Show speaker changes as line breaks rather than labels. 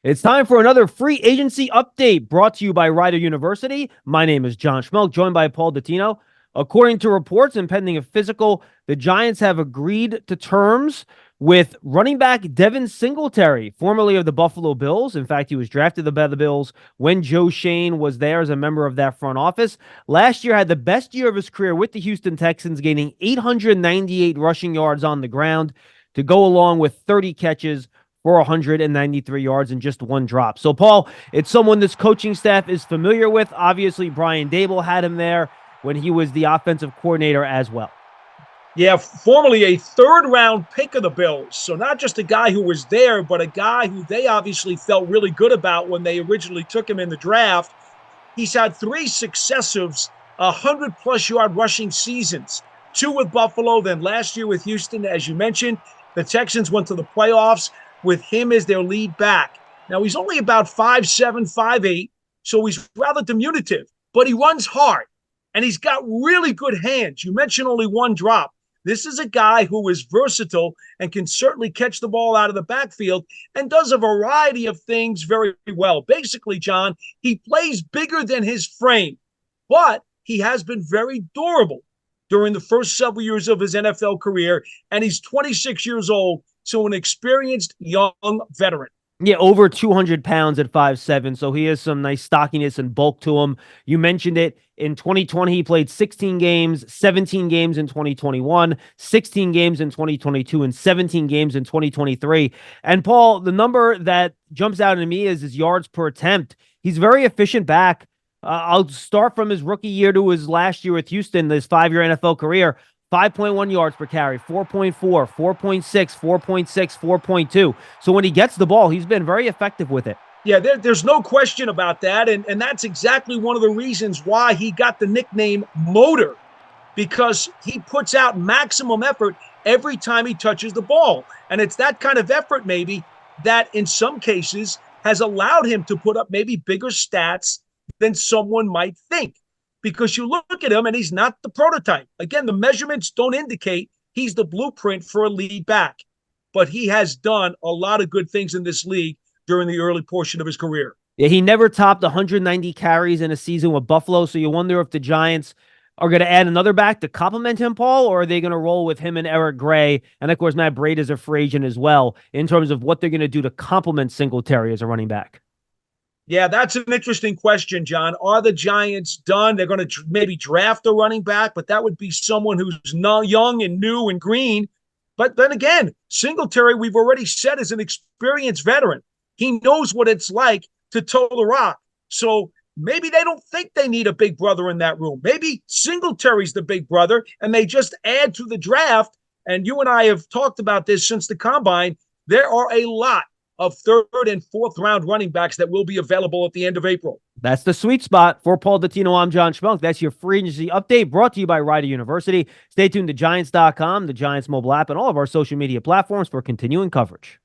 It's time for another free agency update brought to you by Rider University. My name is John Schmelk, joined by Paul Dottino. According to reports and pending a physical, the Giants have agreed to terms with running back Devin Singletary, formerly of the Buffalo Bills. In fact, he was drafted by the Bills when Joe Shane was there as a member of that front office. Last year had the best year of his career with the Houston Texans, gaining 898 rushing yards on the ground to go along with 30 catches for 193 yards and just one drop. So, Paul, it's someone this coaching staff is familiar with. Obviously, Brian Daboll had him there when he was the offensive coordinator as well.
Yeah, formerly a third-round pick of the Bills. So not just a guy who was there, but a guy who they obviously felt really good about when they originally took him in the draft. He's had 3 successive 100-plus yard rushing seasons, 2 with Buffalo, then last year with Houston. As you mentioned, the Texans went to the playoffs with him as their lead back. Now, he's only about 5'7", 5'8", so he's rather diminutive, but he runs hard, and he's got really good hands. You mentioned only one drop. This is a guy who is versatile and can certainly catch the ball out of the backfield and does a variety of things very well. Basically, John, he plays bigger than his frame, but he has been very durable during the first several years of his NFL career, and he's 26 years old, so an experienced young veteran.
Yeah, over 200 pounds at 5'7", so he has some nice stockiness and bulk to him. You mentioned it. In 2020, he played 16 games, 17 games in 2021, 16 games in 2022, and 17 games in 2023. And, Paul, the number that jumps out at me is his yards per attempt. He's very efficient back. I'll start from his rookie year to his last year with Houston, his 5-year NFL career. 5.1 yards per carry, 4.4, 4.6, 4.6, 4.2. So when he gets the ball, he's been very effective with it.
Yeah, there's no question about that. And that's exactly one of the reasons why he got the nickname Motor, because he puts out maximum effort every time he touches the ball. And it's that kind of effort maybe that in some cases has allowed him to put up maybe bigger stats than someone might think. Because you look at him and he's not the prototype. Again, the measurements don't indicate he's the blueprint for a lead back. But he has done a lot of good things in this league during the early portion of his career.
Yeah, he never topped 190 carries in a season with Buffalo, so you wonder if the Giants are going to add another back to complement him, Paul, or are they going to roll with him and Eric Gray? And, of course, Matt Breida is a free agent as well in terms of what they're going to do to complement Singletary as a running back.
Yeah, that's an interesting question, John. Are the Giants done? They're going to maybe draft a running back, but that would be someone who's young and new and green. But then again, Singletary, we've already said, is an experienced veteran. He knows what it's like to toe the rock. So maybe they don't think they need a big brother in that room. Maybe Singletary's the big brother, and they just add to the draft. And you and I have talked about this since the Combine. There are a lot of 3rd and 4th round running backs that will be available at the end of April.
That's the sweet spot. For Paul Dottino, I'm John Schmelk. That's your free agency update brought to you by Rider University. Stay tuned to Giants.com, the Giants mobile app, and all of our social media platforms for continuing coverage.